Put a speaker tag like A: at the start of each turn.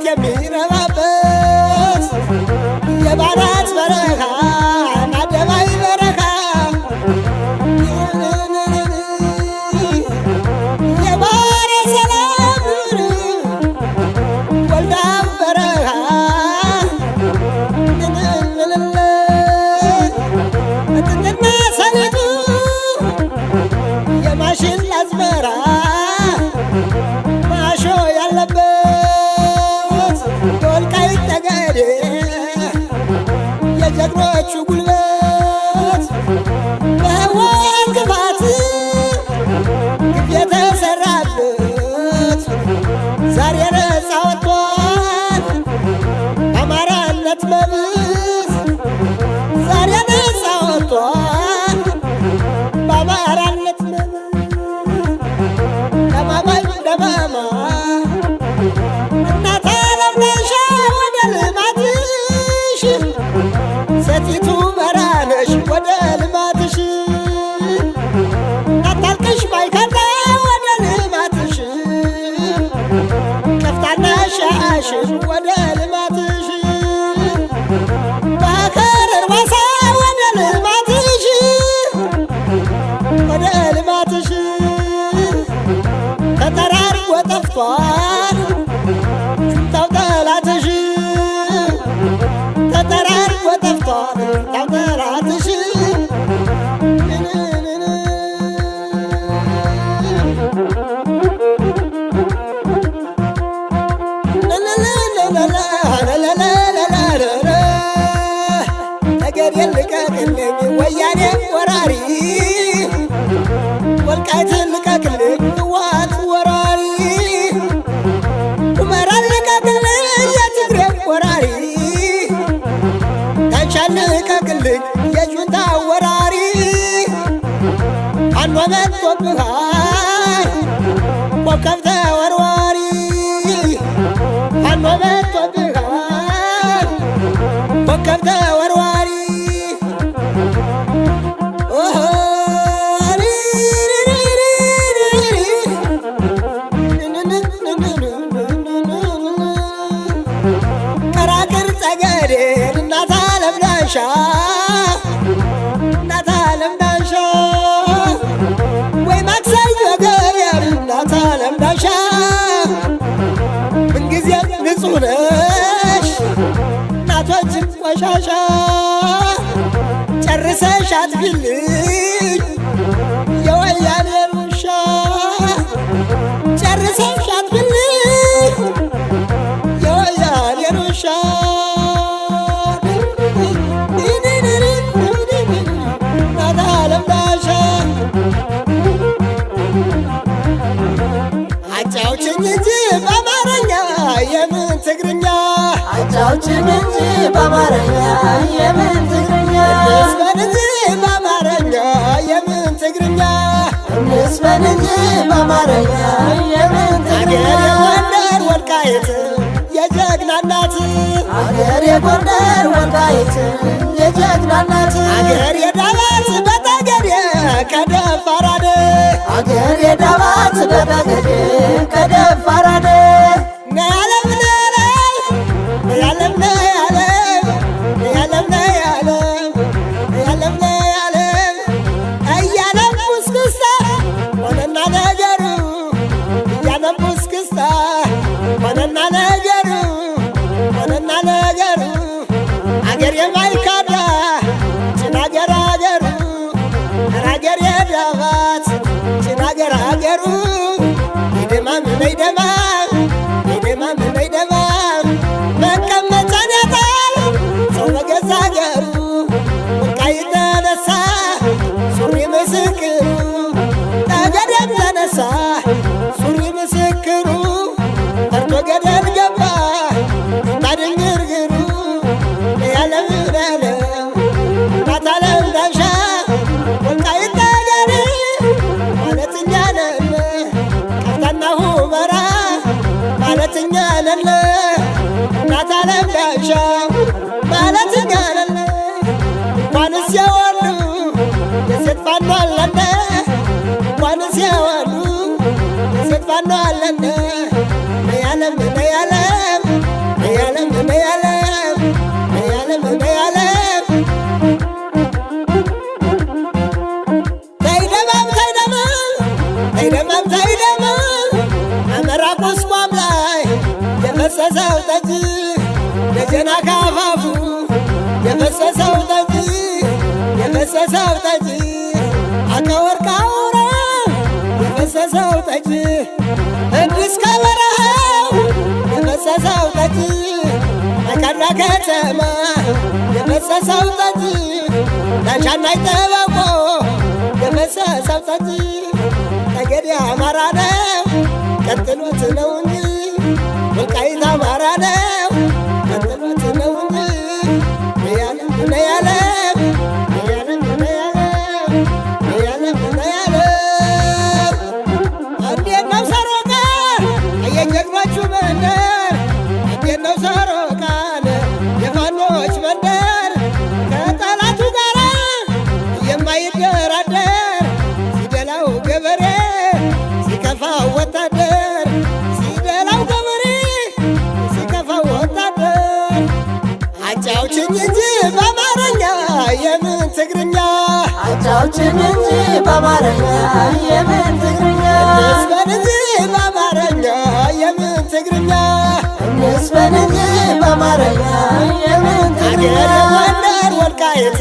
A: የሚረባበት የባናት በረኻ ናደባይ በረኻ የባሕረ ሰላም ወልዳም በረኻ እጥጥና ሰሊጡ የማሽን አዝመራ ማሾ ያለበት የወልቃይት ጠገዴ የጀግኖቹ ጉልበት በሕወሓት ክፋት ግፍ የተሰራበት ዛሬ ነፃ ወጥቷል በአማራነት መብት ዛሬ ነፃ ወጥቷል በአማራነት መብት ደማማይ ደማማ እናት ዓለም ነሽ ወደ ልማትሽ ሴቲቱ መራነሽ ወደ ልማትሽ አታልቅሽ ባይከዳ ወደ ልማትሽ ከፍታና ሻሽን ወደ ልማትሽ ባከር እርባሳ ወደ ልማትሽ ወደ ልማትሽ ተጠራርጎ ጠፍቷል ጁንታው ጠላትሽ ተጠራርጎ ጠፍቷል ጁንታው ጠላትሽ ጠገዴን ልቀቅልኝ ወያኔ ወራሪ ወልቃይትን ልቀቅልኝ ሕወሓት ወራሪ ሁመራን ልቀቅልኝ የትግሬ ወራሪ ዳንሻን ልቀቅልኝ የጁንታ ወራሪ ፋኖ መጥቶብሃል ኮከብ ተወርዋሪ ፋኖ መጥቶብሃል ኮከብ ተወርዋሪ ቀራቅር ጠገዴን እናት ዓለም ዳንሻ እናት ዓለም ዳንሻ ወይ ማክሰኞ ገበያን እናት ዓለም ዳንሻ ምንጊዜም ንጹሕ ነሽ እናቶችን ቆሻሻ ጨርሰሽ አጥፊልኝ የወያኔን ውሻ ጨርሰሽ አጥፊልኝ የወያኔን ውሻ እናት ዓለም ዳንሻ አጫውችኝ እንጂ በአማርኛ የምን ትግርኛ
B: አጫውችኝ እንጂ በአማርኛ የምን ትግርኛ
A: እንስፈን እንጂ በአማርኛ የምን ትግርኛ
B: እንስፈን እንጂ በአማርኛ የምን ትግርኛ
A: አገር የጎንደር ወልቃይት የጀግና እናት
B: አገር የጎንደር ወልቃይት የጀግና እናት
A: አገር የዳባት በጠገዴ ከደፋራደ
B: አገር የዳባት በጠገዴ ከደፋራደ
A: ነያለም ነያለም ነያለም ነያለም ነያለም ነያለም ነያለም እያለም ውስክስታ ሆነና ነገሩ እያለም ውስክስታ ሆነና ነገሩ ሆነና ነገሩ አገር የማይካዳ ጭናገር አገሩ አገር የዳባት ጭናገር አገሩ ይደማም ነይደማም ይደማም ነይደማም መቀመጫን ያጣል ሰው በገዛ አገሩ ወልቃይት ተነሳ ሱሪ ምስክሩ ጠገዴም ተነሳ ሱሪ ምስክሩ ፈርቶ ገደል ገባ ታድንግርግሩ ያለም ያለም እናት ዓለም ዳንሻ ወልቃይት ጠገዴ ማለት እኛ ነን ቀፍታና ሁመራ ማለት እኛ ነን እናት ዓለም ዳንሻ ማለት እኛ ነን እንኳንስ የወሉ የሴት ፋኖ አለን እንኳንስ የወሉ የሴት ፋኖ አለን ነያለም ነያለም ከተማ የፈሰሰው ጠጅ ዳንሻና ይጠበቆ የፈሰሰው ጠጅ ጠገዴ አማራ ነው ቀጥሎት ነው እንጂ ወልቃይት አማራ ነው ቀጥሎት ነው እንጂ እንዴት ነው ሰሮቃ የጀግኖቹ መንደር እንዴት ነው ሰሮቃን የፋኖች መንደር ከጠላቱ ጋር የማይደራደር ሲደላው ገበሬ ሲከፋው ወታደር ሲደላው ገበሬ ሲከፋው ወታደር አጫውችኝ እንጂ በአማርኛ የምን ትግርኛ
B: አጫውችኝ እንጂ በአማርኛ የምን ትግርኛ
A: እንስፈን እንጂ በአማርኛ የምን ትግርኛ
B: እንስፈን እንጂ በአማርኛ የምን ትግርኛ
A: አገሬ ጎንደር ወልቃይት